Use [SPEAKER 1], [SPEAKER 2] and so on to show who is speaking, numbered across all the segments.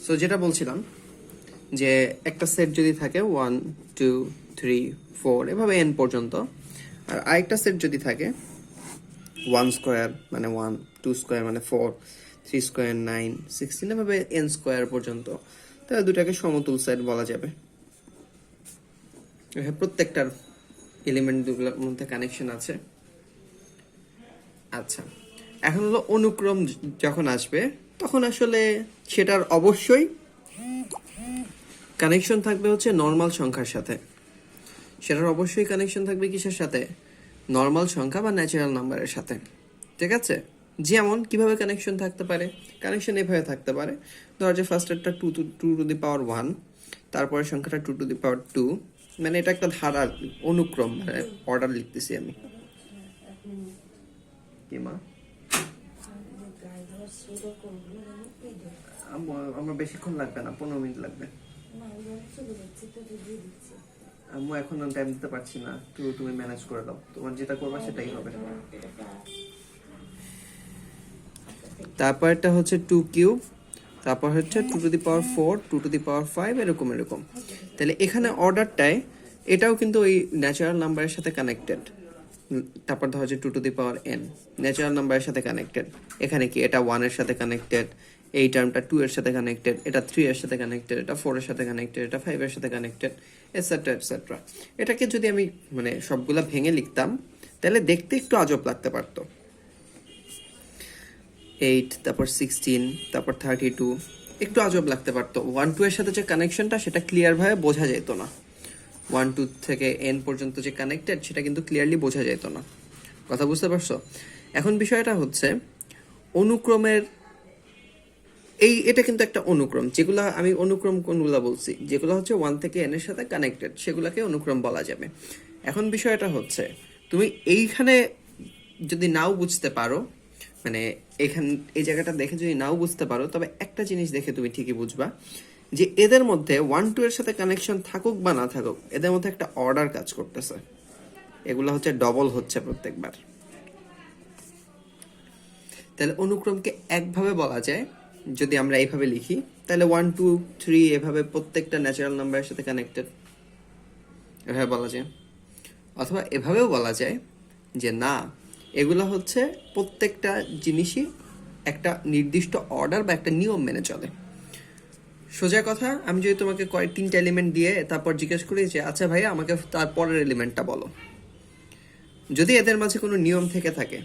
[SPEAKER 1] So যেটা বলছিলাম যে একটা সেট যদি থাকে 1 2 3 4 এভাবে n পর্যন্ত, আর আরেকটা সেট যদি থাকে 1 স্কোয়ার মানে 1, 2 স্কোয়ার মানে 4, 3 স্কোয়ার 9, 16 এভাবে n স্কোয়ার পর্যন্ত, তাহলে দুটাকে সমতুল সেট বলা যাবে। প্রত্যেকটার এলিমেন্ট দুগুলোর মধ্যে কানেকশন আছে। আচ্ছা, এখন হলো অনুক্রম যখন আসবে তখন আসলে সেটার অবশ্যই কানেকশন থাকবে হচ্ছে নর্মাল সংখ্যার সাথে। সেটার অবশ্যই কানেকশন থাকবে কিসের সাথে? নর্মাল সংখ্যা বা ন্যাচারাল নাম্বারের সাথে। ঠিক আছে, যেমন কিভাবে কানেকশন থাকতে পারে? কানেকশন এভাবে থাকতে পারে, ধর যে ফার্স্টেরটা টু টু টু দি পাওয়ার 1, তারপরে সংখ্যাটা 2 টু দি পাওয়ার 2, মানে এটা একটা ধারার অনুক্রম, মানে অর্ডার লিখতেছি আমি। কি মা? আমার বেশিক্ষণ লাগবে না, 15 মিনিট লাগবে। আম্মু এখন টাইম দিতে পারছি না, তুমি ম্যানেজ করে দাও, তোমার যেটা করবা সেটাই হবে। তারপরটা হচ্ছে 2 কিউব, তারপর হচ্ছে 2 to the power 4, 2 to the পাওয়ার 5, এরকম এরকম। তাহলে এখানে অর্ডারটায় এটাও কিন্তু ওই ন্যাচারাল নাম্বারের সাথে কানেক্টেড। তারপর ধর হচ্ছে 2 to the power n natural নাম্বারের সাথে কানেক্টেড। এখানে কি এটা 1 এর সাথে কানেক্টেড, এই টার্মটা 2 এর সাথে কানেক্টেড, এটা 3 এর সাথে কানেক্টেড, এটা 4 এর সাথে কানেক্টেড, এটা 5 এর সাথে কানেক্টেড, এটসেট্রা এটসেট্রা। এটাকে যদি আমি মানে সবগুলা ভেঙে লিখতাম তাহলে দেখতে একটু আজব লাগতে পারতো। 8, তারপর 16, তারপর 32, একটু আজব লাগতে পারতো। 1 2 এর সাথে যে কানেকশনটা সেটা ক্লিয়ার ভাবে বোঝা যেত না। 1 2 থেকে n পর্যন্ত যে কানেক্টেড সেটা কিন্তু ক্লিয়ারলি বোঝা যেত না। কথা বুঝতে পারছো? এখন বিষয়টা হচ্ছে অনুক্রমের এটা কিন্তু একটা অনুক্রম। যেগুলা আমি অনুক্রম কোনগুলা বলছি, যেগুলো হচ্ছে 1 থেকে n এর সাথে কানেক্টেড, সেগুলোকে অনুক্রম বলা যাবে। এখন বিষয়টা হচ্ছে তুমি এইখানে যদি নাও বুঝতে পারো, মানে এই জায়গাটা দেখে যদি নাও বুঝতে পারো, তবে একটা জিনিস দেখে তুমি ঠিকই বুঝবা যে এদের মধ্যে 1 2 এর সাথে কানেকশন থাকুক বা না থাকুক, এদের মধ্যে একটা অর্ডার কাজ করতেছে। এগুলো হচ্ছে ডবল হচ্ছে প্রত্যেকবার। তাহলে অনুক্রমকে একভাবে বলা যায়, যদি আমরা এইভাবে লিখি তাহলে 1 2 3 এভাবে প্রত্যেকটা ন্যাচারাল নাম্বারের সাথে কানেক্টেড, এভাবে বলা যায়। অথবা এভাবেও বলা যায় যে না, এগুলো হচ্ছে প্রত্যেকটা জিনিসই একটা নির্দিষ্ট অর্ডার বা একটা নিয়ম মেনে চলে। সোজা কথা, আমি যদি তোমাকে 3টা এলিমেন্ট দিয়ে তারপর জিজ্ঞেস করি যে আচ্ছা ভাইয়া আমাকে তারপরের এলিমেন্টটা বলো, যদি এদের মাঝে কোনো নিয়ম থেকে থাকে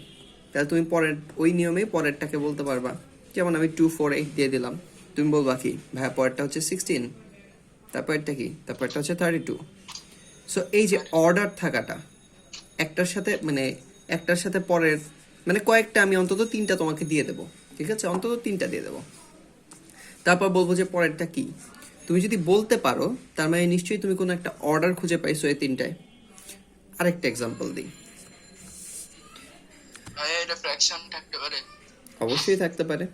[SPEAKER 1] তাহলে তুমি পরের ওই নিয়মেই পরেরটাকে বলতে পারবা। যেমন আমি 2 4 8 দিয়ে দিলাম, তুমি বলবা কি ভাইয়া পরেরটা হচ্ছে 16, তারপরটা কি, তারপরটা হচ্ছে 32। সো এই যে অর্ডার থাকাটা, একটার সাথে পরের, মানে কয়েকটা আমি অন্তত 3টা তোমাকে দিয়ে দেবো, ঠিক আছে, অন্তত 3টা দিয়ে দেবো। তারপর বলবো যে পরেরটা কি। তুমি যদি বলতে পারো তার মানে নিশ্চয়ই তুমি কোনো একটা অর্ডার খুঁজে পাইছো এই 3টায়। আরেকটা এক্সাম্পল দিই।
[SPEAKER 2] এটা ফ্র্যাকশন থাকতে পারে?
[SPEAKER 1] অবশ্যই থাকতে পারে।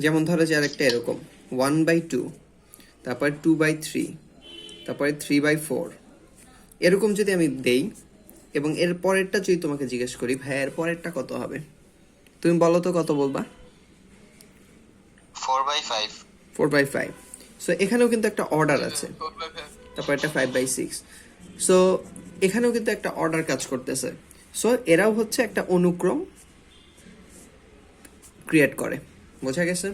[SPEAKER 1] যেমন ধরো যে আরেকটা এরকম 1/2, তারপর 2/3, তারপরে 3/4, এরকম যদি আমি দেই এবং এর পরেরটা যদি তোমাকে জিজ্ঞেস করি ভাই এর পরেরটা কত হবে, তুমি বলো তো কত বলবা?
[SPEAKER 2] 4/5।
[SPEAKER 1] 4/5। সো এখানেও কিন্তু একটা অর্ডার আছে। তারপর একটা 5/6। সো এখানেও কিন্তু একটা অর্ডার কাজ করতেছে। সো এরাও হচ্ছে একটা অনুক্রম ক্রিয়েট করে। বোঝা গেছে?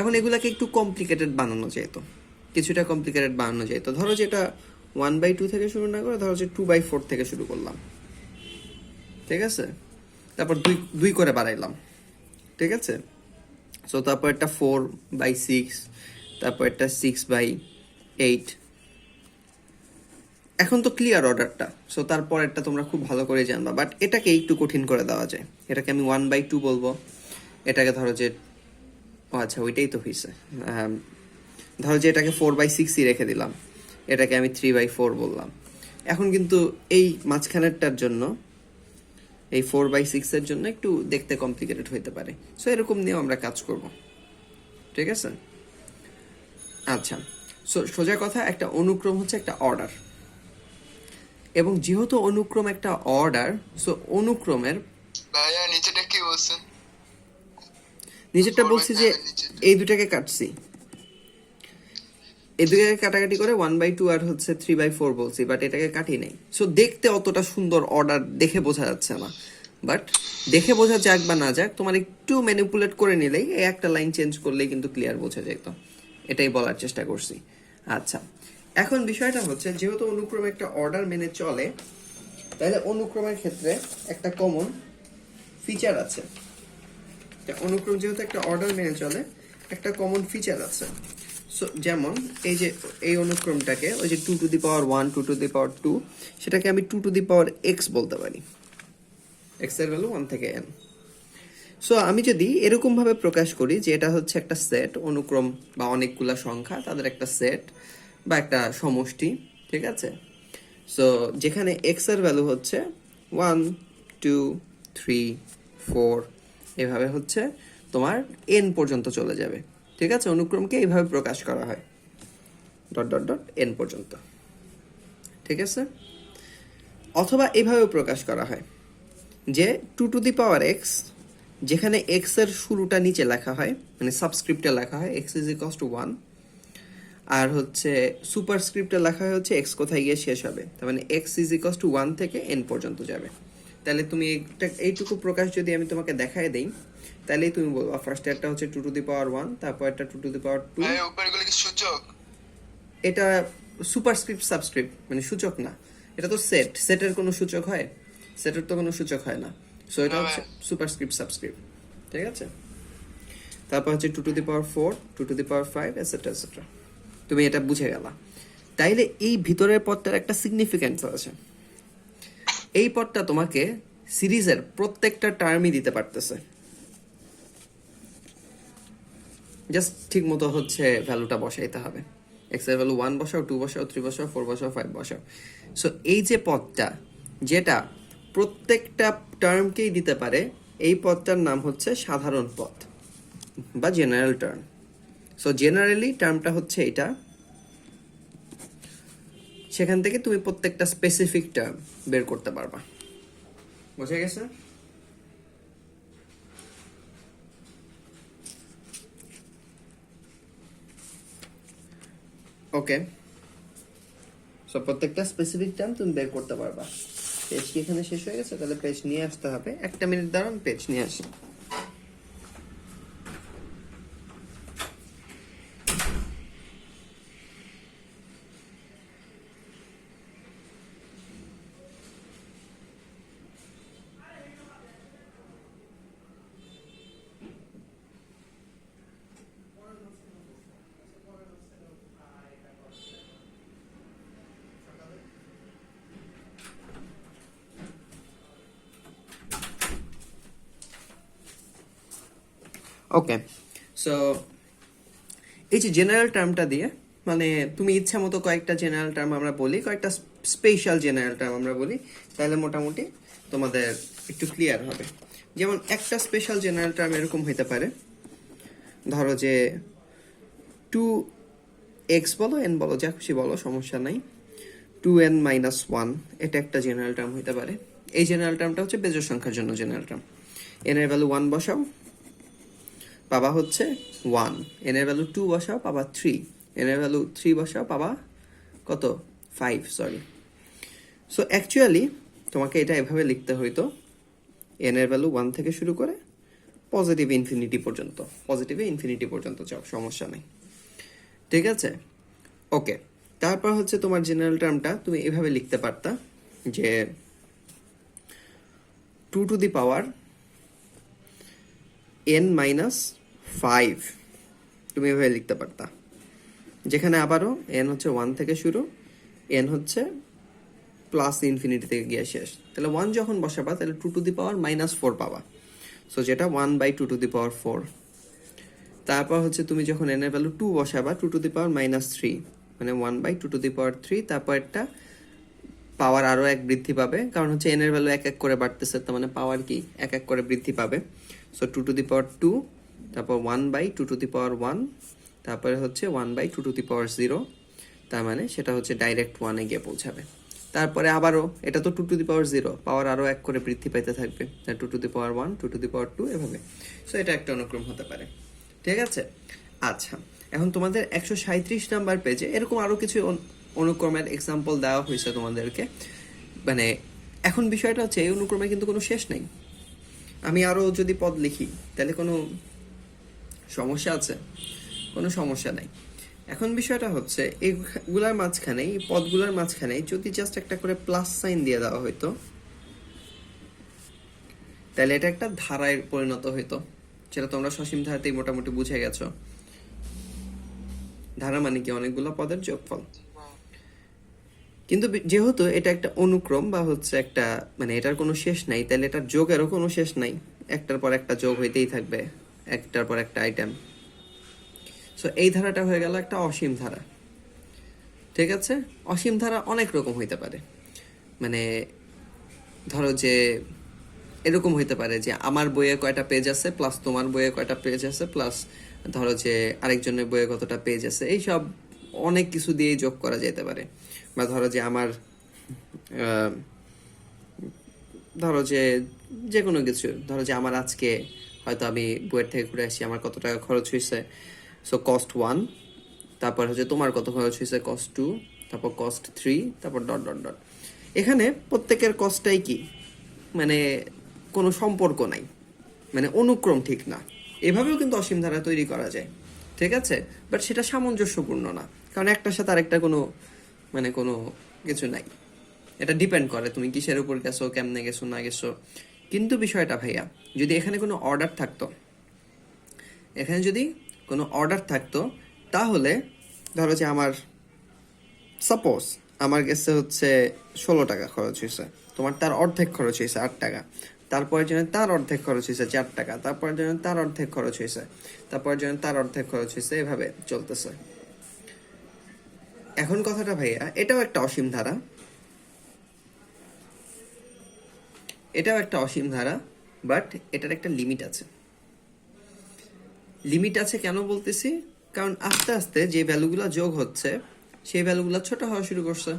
[SPEAKER 1] এখন এগুলাকে একটু কমপ্লিকেটেড বানানো যেত, কিছুটা কমপ্লিকেটেড বানানো যেত। ধরো যে এটা 1/2 থেকে শুরু না করে ধরো যে 2/4 থেকে শুরু করলাম, ঠিক আছে, তারপর 2 করে বাড়াইলাম, ঠিক আছে। সো তারপর একটা 4/6, তারপর একটা 6/8। এখন তো ক্লিয়ার অর্ডারটা। সো তারপর একটা তোমরা খুব ভালো করে জানবা, বাট এটাকে একটু কঠিন করে দেওয়া যায়। এটাকে আমি 1/2 বলবো, এটাকে ধরো যে আচ্ছা ওইটাই তো হয়েছে, ধরো যে এটাকে 4/6ই রেখে দিলাম, এটাকে আমি 3/4 বললাম। এখন কিন্তু এই মাঝখানেরটার জন্য, এই 4/6 এর জন্য একটু দেখতে কমপ্লিকেটেড হইতে পারে। সো এরকম নিয়েও আমরা কাজ করব, ঠিক আছে। আচ্ছা, সো সোজা কথা, একটা অনুক্রম হচ্ছে একটা অর্ডার, এবং যেহেতু অনুক্রম একটা অর্ডার, সো অনুক্রমের
[SPEAKER 2] ভাইয়া নিচেটা কি বলছেন?
[SPEAKER 1] নিচেরটা বলছি যে এই দুটাকে কাটছি, এদিকে কাটাকাটি করে 1/2 আর হচ্ছে 3/4 বলছি, বাট এটাকে কাটি নাই। সো দেখতে অতটা সুন্দর অর্ডার দেখে বোঝা যাচ্ছে না, বাট দেখে বোঝা যাক বা না যাক, তোমার একটু ম্যানিপুলেট করে নিলেই, এই একটা লাইন চেঞ্জ করলেই কিন্তু ক্লিয়ার বোঝা যেত। এটাই বলার চেষ্টা করছি। আচ্ছা, এখন বিষয়টা হচ্ছে, যেহেতু অনুক্রমে একটা অর্ডার মেনে চলে, তাহলে অনুক্রমের ক্ষেত্রে একটা কমন ফিচার আছে। অনুক্রম যেহেতু একটা অর্ডার মেনে চলে, একটা কমন ফিচার আছে। সো যেমন এই যে এই অনুক্রমটাকে, ওই যে 2 to the power 1, 2 to the পাওয়ার 2, সেটাকে আমি 2 টু দি পাওয়ার x বলতে পারি। x এর ভ্যালু 1 থেকে n। সো আমি যদি এরকম ভাবে প্রকাশ করি যে এটা হচ্ছে একটা সেট, অনুক্রম বা অনেকগুলা সংখ্যা, তাদের একটা সেট বা একটা সমষ্টি, ঠিক আছে? সো যেখানে x এর ভ্যালু হচ্ছে 1, 2, 3, 4, এভাবে হচ্ছে তোমার n পর্যন্ত চলে যাবে, ঠিক আছে? অনুক্রমকে এইভাবে প্রকাশ করা হয়, ডট ডট ডট n পর্যন্ত, ঠিক আছে? অথবা এইভাবে প্রকাশ করা হয় যে 2 টু দি পাওয়ার x, যেখানে x এর শুরুটা নিচে লেখা হয়, মানে সাবস্ক্রিপ্টে লেখা হয় x ইজ ইকুয়ালস টু 1, আর হচ্ছে সুপারস্ক্রিপ্টে লেখা হয় হচ্ছে x কোথায় গিয়ে শেষ হবে, তার মানে x ইজ ইকুয়ালস টু 1 থেকে n পর্যন্ত যাবে। তাহলে তুমি এইটুকু প্রকাশ যদি আমি তোমাকে দেখায় দেই, তাহলেই তুমি বলবা ফার্স্ট একটা হচ্ছে 2 টু দি পাওয়ার 1, তারপর একটা 2 টু দি পাওয়ার 2।
[SPEAKER 2] ভাই উপরগুলো কি সূচক?
[SPEAKER 1] এটা সুপারস্ক্রিপ্ট সাবস্ক্রিপ্ট, মানে সূচক না, এটা তো সেট। সেটের কোনো সূচক হয়? সেটের তো কোনো সূচক হয় না। সো এটা
[SPEAKER 2] না
[SPEAKER 1] হচ্ছে
[SPEAKER 2] ভাই।
[SPEAKER 1] সুপারস্ক্রিপ্ট সাবস্ক্রিপ্ট, ঠিক আছে? তারপর হচ্ছে 2 to the power 4, 2 to the power 5, etcetera etcetera. তুমি এটা বুঝে গেলা। তাইলে এই ভিতরের পদটার একটা সিগনিফিকেন্স আছে। এই পদটা তোমাকে সিরিজের প্রত্যেকটা টার্মই দিতে পারতেছে। জাস্ট ঠিক মতো হচ্ছে ভ্যালুটা বসাইতে হবে। x এর ভ্যালু 1 বসাও, 2 বসাও, 3 বসাও, 4 বসাও, 5 বসাও। সো এই যে পদটা, যেটা প্রত্যেকটা টার্মকেই দিতে পারে, এই পদটার নাম হচ্ছে সাধারণ পদ বা জেনারেল টার্ম। সো জেনারেলি টার্মটা হচ্ছে এটা। সেখান থেকে তুমি প্রত্যেকটা স্পেসিফিক টার্ম বের করতে পারবা। বুঝে গেছে? ওকে, সো প্রত্যেকটা স্পেসিফিক টার্ম তুমি বের করতে পারবা। পেজ কি এখানে শেষ হয়ে গেছে? তাহলে পেজ নিয়ে আসতে হবে। একটা মিনিট দাঁড়ান, পেজ নিয়ে আসি। ওকে, সো এই যে জেনারেল টার্মটা দিয়ে, মানে তুমি ইচ্ছা মতো কয়েকটা জেনারেল টার্ম আমরা বলি, কয়েকটা স্পেশাল জেনারেল টার্ম আমরা বলি, তাহলে মোটামুটি তোমাদের একটু ক্লিয়ার হবে। যেমন একটা স্পেশাল জেনারেল টার্ম এরকম হইতে পারে, ধরো যে 2x বলো, n বলো, যা খুশি বলো, সমস্যা নাই, 2n মাইনাস 1, এটা একটা জেনারেল টার্ম হইতে পারে। এই জেনারেল টার্মটা হচ্ছে বেজোড় সংখ্যার জন্য জেনারেল টার্ম। n এর ভ্যালু 1 বসাও, পাবা হচ্ছে 1, n এর ভ্যালু 2 বসাও, পাবা 3, n এর ভ্যালু 3 বসাও, পাবা কত? 5, সরি। সো অ্যাকচুয়ালি তোমাকে এটা এভাবে লিখতে হইতো, n এর ভ্যালু 1 থেকে শুরু করে পজিটিভ ইনফিনিটি পর্যন্ত, পজিটিভে ইনফিনিটি পর্যন্ত যাও, সমস্যা নেই, ঠিক আছে? ওকে, তারপর হচ্ছে তোমার জেনারেল টার্মটা তুমি এভাবে লিখতে পারতা যে 2 to the power n minus 5, তুমি এভাবে লিখতে পারতা, যেখানে আবারও n হচ্ছে 1 থেকে শুরু, n হচ্ছে প্লাস ইনফিনিটি থেকে গিয়ে শেষ। তাহলে 1 যখন বসাবা, তাহলে 2 টু দি পাওয়ার মাইনাস 4 পাবা। সো যেটা 1/2 টু দি পাওয়ার 4। তারপর হচ্ছে তুমি যখন n এর value 2 বসাবা, 2 to the power minus 3, মানে 1/2 টু দি পাওয়ার 3। তারপর একটা পাওয়ার আরো এক বৃদ্ধি পাবে, কারণ হচ্ছে n এর ভ্যালু এক এক করে বাড়তেছে, তার মানে পাওয়ার কি এক এক করে বৃদ্ধি পাবে। সো 2 টু দি পাওয়ার 2, তারপর 1/2 টু দি পাওয়ার 1, তারপরে হচ্ছে 1/2 টু দি পাওয়ার 0, তার মানে সেটা হচ্ছে ডাইরেক্ট 1 এ গিয়ে পৌঁছাবে। তারপরে আবারও এটা তো 2 টু দি পাওয়ার 0, পাওয়ার আরো এক করে বৃদ্ধি পাইতে থাকবে, 2 to the power 1, 2 to the পাওয়ার 2, এভাবে। সো এটা একটা অনুক্রম হতে পারে, ঠিক আছে? আচ্ছা, এখন তোমাদের 137 নাম্বার পেজে এরকম আরো কিছু অনুক্রমের এক্সাম্পল দেওয়া হয়েছে তোমাদেরকে। মানে এখন বিষয়টা হচ্ছে এই অনুক্রমে কিন্তু কোনো শেষ নেই। আমি আরো যদি পদ লিখি তাহলে কোনো সমস্যা আছে? কোনো সমস্যা নাই। এখন বিষয়টা হচ্ছে এইগুলার মাঝখানে, এই পদগুলোর মাঝখানে যদি জাস্ট একটা করে প্লাস সাইন দিয়ে দেওয়া হইতো তাহলে এটা একটা ধারায় পরিণত হইতো, যেটা তোমরা সসীম ধারাতেই মোটামুটি বুঝে গেছো। ধারা মানে কি? অনেকগুলো পদের যোগফল। কিন্তু যেহেতু এটা একটা অনুক্রম বা হচ্ছে একটা, মানে এটার কোনো শেষ নাই, তাহলে এটার যোগেরও কোনো শেষ নাই। একটার পর একটা যোগ হইতেই থাকবে, একটার পর একটা আইটেম। সো এই ধারাটা হয়ে গেল একটা অসীম ধারা। ঠিক আছে? অসীম ধারা অনেক রকম হইতে পারে। মানে ধরো যে এরকম হইতে পারে যে আমার বইয়ে কয়টা পেজ আছে প্লাস তোমার বইয়ে কয়টা পেজ আছে প্লাস ধরো যে আরেকজনের বইয়ে কতটা পেজ আছে, এইসব অনেক কিছু দিয়েই যোগ করা যেতে পারে। বা ধরো যে আমার ধরো যে যে কোনো কিছু, ধরো যে আমার আজকে হয়তো আমি বইয়ের থেকে ঘুরে আসি, আমার কত টাকা খরচ হয়েছে, সো কস্ট 1, তারপর হচ্ছে তোমার কত খরচ হয়েছে, কস্ট 2, তারপর কস্ট 3, তারপর ডট ডট ডট। এখানে প্রত্যেকের কস্টটাই কি, মানে কোনো সম্পর্ক নাই, মানে অনুক্রম ঠিক না। এভাবেও কিন্তু অসীম ধারা তৈরি করা যায়, ঠিক আছে? বাট সেটা সামঞ্জস্যপূর্ণ না, কারণ একটার সাথে আরেকটা কোনো মানে কোনো কিছু নাই। এটা ডিপেন্ড করে তুমি কিসের উপর গেছো, কেমনে গেছো না গেছো। কিন্তু বিষয়টা ভাইয়া, যদি এখানে কোনো অর্ডার থাকতো, এখানে যদি কোনো অর্ডার থাকতো, তাহলে ধরো যে আমার সাপোজ আমার গেছে হচ্ছে 16 টাকা খরচ হয়েছে, তোমার তার অর্ধেক খরচ হয়েছে 8 টাকা, তারপরের জন্য তার অর্ধেক খরচ হয়েছে 4 টাকা, তারপরের জন্য তার অর্ধেক খরচ হয়েছে, তারপরের জন্য তার অর্ধেক খরচ হয়েছে, এভাবে চলতেছে। এখন কথাটা ভাইয়া, এটাও একটা অসীম ধারা, এটাও একটা অসীম ধারা, বাট এটার একটা লিমিট আছে। লিমিট আছে কেন বলতেছি? কারণ আস্তে আস্তে যে ভ্যালুগুলো যোগ হচ্ছে সেই ভ্যালুগুলো ছোট হওয়া শুরু করছে।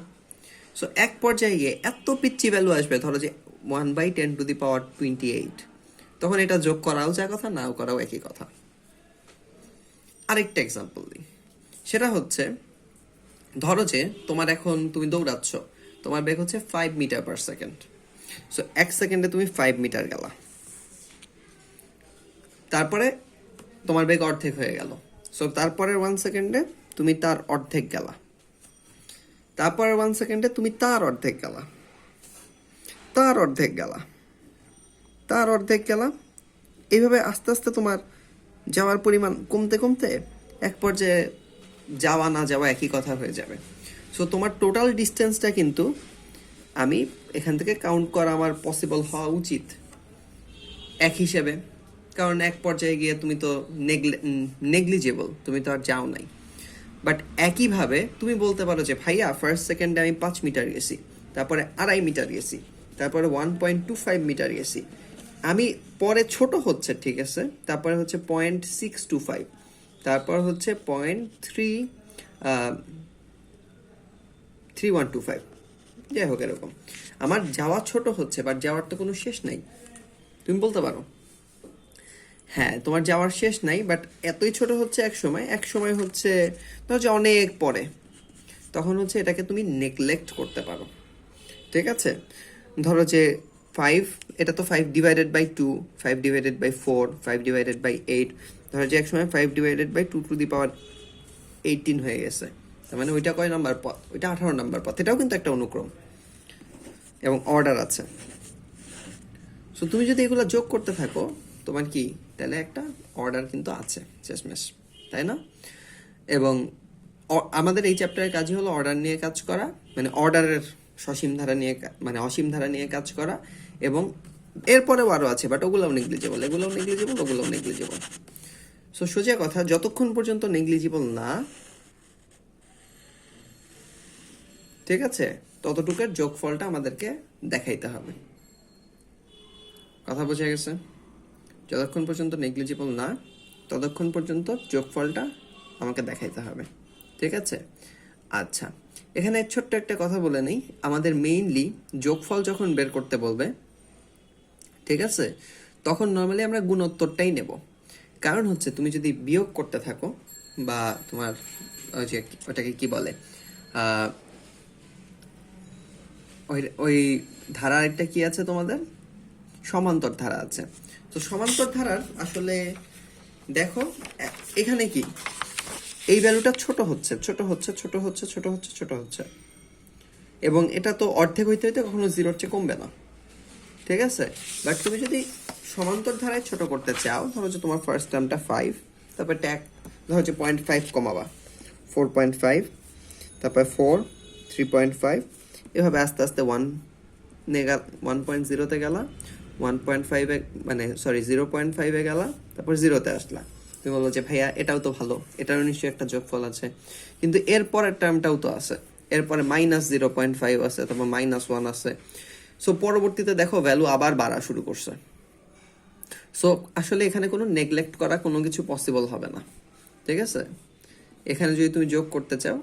[SPEAKER 1] সো এক পর্যায়ে গিয়ে এত পিচ্ছি ভ্যালু আসবে, ধরো যে 1/10⁻28, তখন এটা যোগ করাও যা কথা, নাও করাও একই কথা। আরেকটা এক্সাম্পল দিই, সেটা হচ্ছে ধরো যে তোমার এখন তুমি দৌড়াচ্ছ, তোমার বেগ হচ্ছে 5 মিটার পার সেকেন্ড। সো 1 সেকেন্ডে তুমি 5 মিটার গেলা, তারপরে তোমার বেগ অর্ধেক হয়ে গেল। সো তারপরের 1 সেকেন্ডে তুমি তার অর্ধেক গেলা, তারপরের 1 সেকেন্ডে তুমি তার অর্ধেক গেলা, তার অর্ধেক গেলা, তার অর্ধেক গেলা। এইভাবে আস্তে আস্তে তোমার যাওয়ার পরিমাণ কমতে কমতে এক পর্যায়ে যাওয়া না যাওয়া একই কথা হয়ে যাবে। সো তোমার টোটাল ডিস্টেন্সটা কিন্তু আমি এখান থেকে কাউন্ট করা আমার পসিবল হওয়া উচিত এক হিসেবে, কারণ এক পর্যায়ে গিয়ে তুমি তো নেগলিজেবল, তুমি তো আর যাও নাই। বাট একইভাবে তুমি বলতে পারো যে ভাইয়া ফার্স্ট সেকেন্ডে আমি 5 মিটার গেছি, তারপরে 2.5 মিটার গেছি, তারপরে 1.25 মিটার গেছি, আমি পরে ছোট হচ্ছে, ঠিক আছে, তারপরে হচ্ছে 0.625, তারপর হচ্ছে 0.3125, যাই হোক এরকম আমার যাওয়া ছোট হচ্ছে, বাট যাওয়ার তো কোনো শেষ নাই। তুমি বলতে পারো হ্যাঁ তোমার যাওয়ার শেষ নাই, বাট এতই ছোট হচ্ছে এক সময়, এক সময় হচ্ছে ধরো যে অনেক পরে, তখন হচ্ছে এটাকে তুমি নেগলেক্ট করতে পারো, ঠিক আছে? ধরো যে 5, এটা তো 5/2, 5/4, 5/8, ধরো যে এক সময় 5/2/2 হয়ে গেছে, তার মানে ওইটা কয় নাম্বার পথ? ওইটা 18 নাম্বার পথ। এটাও কিন্তু একটা অনুক্রম এবং অর্ডার আছে। সো তুমি যদি এগুলো যোগ করতে থাকো, তোমার কি তাহলে একটা অর্ডার কিন্তু আছে শেষমেশ, তাই না? এবং আমাদের এই চ্যাপ্টারের কাজই হলো অর্ডার নিয়ে কাজ করা, মানে অর্ডারের সসীম ধারা নিয়ে মানে অসীম ধারা নিয়ে কাজ করা। এবং এরপরেও আরও আছে, বাট ওগুলোও নেগলিজেবল, এগুলোও নেগলিজেবল, ওগুলোও নেগলিজেবল। সো সোজা কথা, যতক্ষণ পর্যন্ত নেগলিজেবল না, ঠিক আছে, ততটুকুর যোগফলটা আমাদেরকে দেখাইতে হবে। কথা বোঝা গেছে? যতক্ষণ পর্যন্ত নেগলিজিবল না, ততক্ষণ পর্যন্ত যোগফলটা আমাকে দেখাইতে হবে, ঠিক আছে? আচ্ছা, এখানে ছোট্ট একটা কথা বলে নেই, আমাদের মেইনলি যোগফল যখন বের করতে বলবে, ঠিক আছে, তখন নর্মালি আমরা গুণোত্তরটাই নেব। কারণ হচ্ছে তুমি যদি বিয়োগ করতে থাকো বা তোমার ওই যে ওটাকে কি বলে আহ, ওই ওই ধারার একটা কি আছে তোমাদের, সমান্তর ধারা আছে। তো সমান্তর ধারার আসলে দেখো এখানে কি এই ভ্যালুটা ছোট হচ্ছে ছোট হচ্ছে ছোট হচ্ছে ছোট হচ্ছে ছোট হচ্ছে, এবং এটা তো অর্ধেক হইতে হইতে কখনো জিরোর চেয়ে কমবে না, ঠিক আছে। বাট তুমি যদি সমান্তর ধারায় ছোট করতে চাও, ধরো যে তোমার ফার্স্ট টার্মটা 5, তারপর ট্যাগ ধরো যে 0.5 কমাবা, 4.5, তারপর 4, 3.5, এভাবে আস্তে আস্তে 1.0-তে গেলা, 1.5-এ মানে সরি 0.5-এ গেলা, তারপর 0-তে আসলা। তুমি বললো যে ভাইয়া এটাও তো ভালো, এটারও নিশ্চয়ই একটা যোগফল আছে, কিন্তু এর পরের টার্মটাও তো আছে, এরপরে -0.5 আছে, তারপর -1 আছে। সো পরবর্তীতে দেখো ভ্যালু আবার বাড়া শুরু করছে। সো আসলে এখানে কোনো নেগলেক্ট করা কোনো কিছু পসিবল হবে না, ঠিক আছে। এখানে যদি তুমি যোগ করতে চাও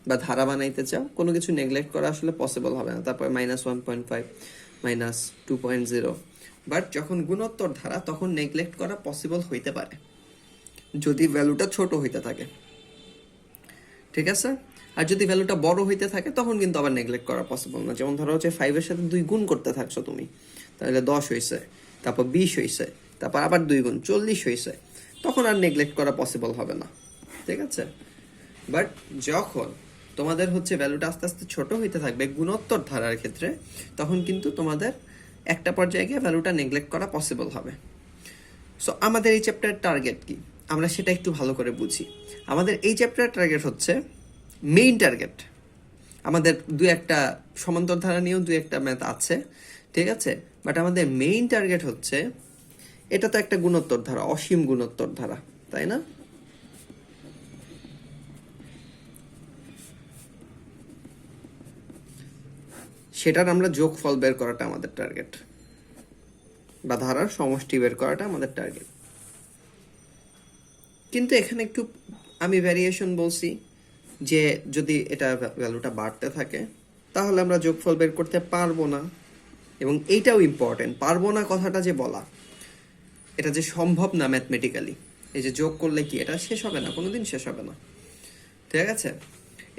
[SPEAKER 1] বা ধারা বানাইতে চাও, কোনো কিছু নেগলেক্ট করা আসলে পসিবল হবে না। তারপর -1.5, -2.0, বাট যখন গুণোত্তর ধারা তখন নেগলেক্ট করা পসিবল হইতে পারে যদি ভ্যালুটা ছোট হইতে থাকে, ঠিক আছে। আর যদি ভ্যালুটা বড় হইতে থাকে তখন কিন্তু আবার নেগলেক্ট করা পসিবল না। যেমন ধরো হচ্ছে 5-এর সাথে 2 গুণ করতে থাকছো তুমি, তাহলে 10 হয়েছে, তারপর 20 হয়েছে, তারপর আবার 2 গুণ 40 হয়েছে, তখন আর নেগলেক্ট করা পসিবল হবে না, ঠিক আছে। বাট যখন তোমাদের হচ্ছে ভ্যালুটা আস্তে আস্তে ছোট হইতে থাকবে গুণোত্তর ধারার ক্ষেত্রে, তখন কিন্তু তোমাদের একটা পর্যায়ে গিয়ে ভ্যালুটা নেগলেক্ট করা পসিবল হবে। সো আমাদের এই চ্যাপ্টারের টার্গেট কি, আমরা সেটা একটু ভালো করে বুঝি। আমাদের এই চ্যাপ্টারের টার্গেট হচ্ছে মেইন টার্গেট, আমাদের দু একটা সমান্তর ধারা নিয়েও দু একটা ম্যাথ আছে, ঠিক আছে। বাট আমাদের মেইন টার্গেট হচ্ছে, এটা তো একটা গুণোত্তর ধারা, অসীম গুণোত্তর ধারা, তাই না? সেটার আমরা যোগফল বের করাটা আমাদের টার্গেট, বা ধারার সমষ্টি বের করাটা আমাদের টার্গেট। কিন্তু এখানে একটু আমি ভ্যারিয়েশন বলছি, যে যদি এটা ভ্যালুটা বাড়তে থাকে তাহলে আমরা যোগফল বের করতে পারবো না। এবং এইটাও ইম্পর্টেন্ট, পারবো না কথাটা যে বলা, এটা যে সম্ভব না ম্যাথমেটিক্যালি, এই যে যোগ করলে কি এটা শেষ হবে না, কোনোদিন শেষ হবে না, ঠিক আছে।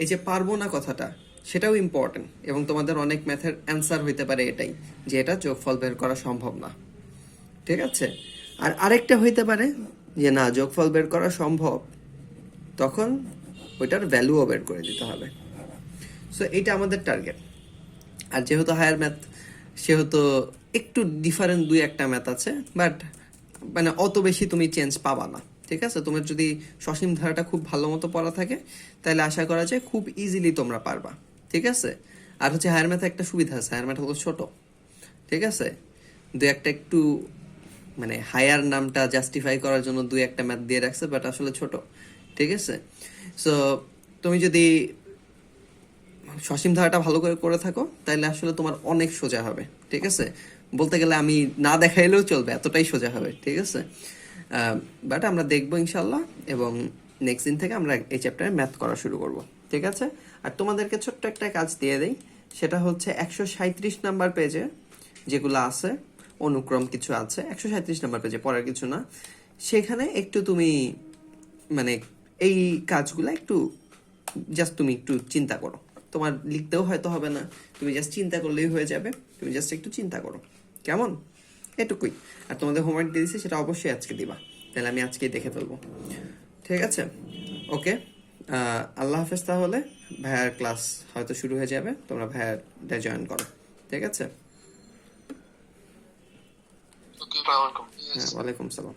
[SPEAKER 1] এই যে পারবো না কথাটা, সেটাও ইম্পর্টেন্ট, এবং তোমাদের অনেক ম্যাথের অ্যান্সার হইতে পারে এটাই, যে এটা যোগফল বের করা সম্ভব না, ঠিক আছে। আর আরেকটা হইতে পারে যে না, যোগফল বের করা সম্ভব, তখন ওইটার ভ্যালুও বের করে দিতে হবে। সো এইটা আমাদের টার্গেট। আর যেহেতু হায়ার ম্যাথ, সেহেতু একটু ডিফারেন্ট দুই একটা ম্যাথ আছে, বাট মানে অত বেশি তুমি চেঞ্জ পাবা না, ঠিক আছে। তোমার যদি সসীম ধারাটা খুব ভালো মতো পড়া থাকে, তাহলে আশা করা যায় খুব ইজিলি তোমরা পারবা, ঠিক আছে। আর হচ্ছে হায়ার ম্যাথে একটা সুবিধা আছে, হায়ার ম্যাথ হলো ছোট, ঠিক আছে। দু একটা একটু মানে হায়ার নামটা জাস্টিফাই করার জন্য দুই একটা ম্যাথ দিয়ে রাখছে, বাট আসলে ছোট, ঠিক আছে। সো তুমি যদি সসীম ধারাটা ভালো করে করে থাকো, তাহলে আসলে তোমার অনেক সোজা হবে, ঠিক আছে। বলতে গেলে আমি না দেখাইলেও চলবে, এতটাই সোজা হবে, ঠিক আছে। বাট আমরা দেখবো ইনশাল্লাহ, এবং নেক্সট দিন থেকে আমরা এই চ্যাপ্টারে ম্যাথ করা শুরু করব, ঠিক আছে। আর তোমাদেরকে ছোট্ট একটা কাজ দিয়ে দেই, সেটা হচ্ছে 137 নাম্বার পেজে যেগুলো আছে, অনুক্রম কিছু আছে 137 নাম্বার পেজে, পড়ার কিছু না, সেখানে একটু তুমি মানে এই কাজগুলো একটু জাস্ট তুমি একটু চিন্তা করো। তোমার লিখতেও হয়তো হবে না, তুমি জাস্ট চিন্তা করলেই হয়ে যাবে, তুমি জাস্ট একটু চিন্তা করো, কেমন? এটুকুই। আর তোমাদের হোমওয়ার্ক দিয়ে দিচ্ছি, সেটা অবশ্যই আজকে দিবা, তাহলে আমি আজকেই দেখে ফেলবো, ঠিক আছে। ওকে, আল্লাহ হাফেজ। তাহলে ভাইয়ার ক্লাস হয়তো শুরু হয়ে যাবে, তোমরা ভাইয়ারটা জয়েন করো, ঠিক আছে।
[SPEAKER 2] ওকে,
[SPEAKER 1] হ্যাঁ, ওয়ালাইকুম সালাম।